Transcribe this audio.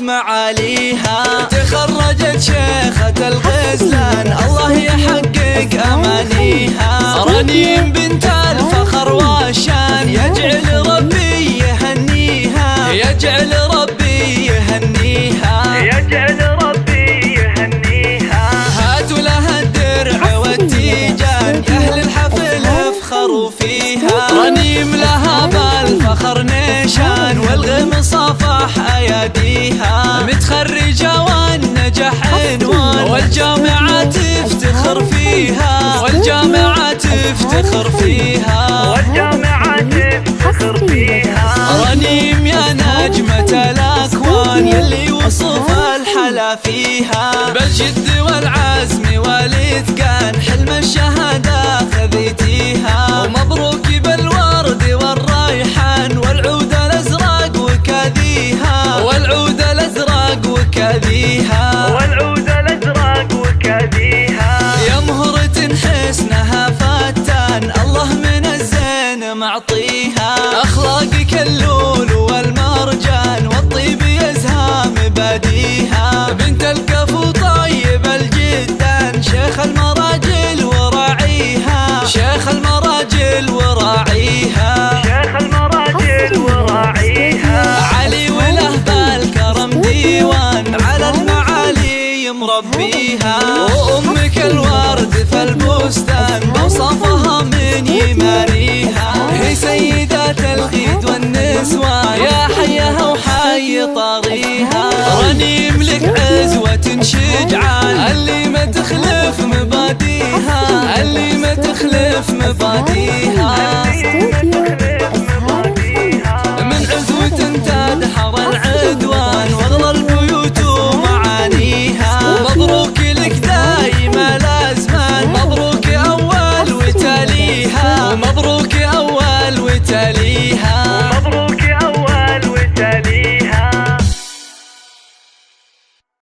معاليها. تخرجت شيخة الغزلان الله يحقق أمانيها. رنيم بنت الفخر والشان يجعل ربي يهنيها، يجعل ربي يهنيها، يجعل ربي يهنيها. هاتوا لها الدرع والتيجان يا أهل الحفل افخروا فيها. رنيم لها بالفخر نيشان والغم صافح أياديها. متخرجة والنجاح عنوان والجامعة تفتخر فيها، والجامعة تفتخر فيها، والجامعة تفتخر فيها. رنيم يا نجمة الأكوان يلي وصف الحلا فيها. بالجد والعزم والإتقان حلم الشهادة خذيتيها. ومبروك بالورد والريحان والعود الأزرق وكاذيها، والعود الأزرق وكاذيها، والعود الأزرق وكاذيها. يا مهرة حسنها فتان الله من الزين معطيها. أخلاقك اللول والمرجان والطيب يزهى مباديها. بنت الكفو طيب الجدان شيخ المراجل وراعيها، شيخ المراجل وراعيها، شيخ المراجل وراعيها. علي وله بالكرم ديوان على المعالي مربيها. وأمك الورد في البستان بوصفها من يماريها. هي سيدات الغيد والنسوان يا حيها وحي طاغيها. رنيم لك عزوة شجعان اللي ما تخلف مباديها، اللي ما تخلف مباديها.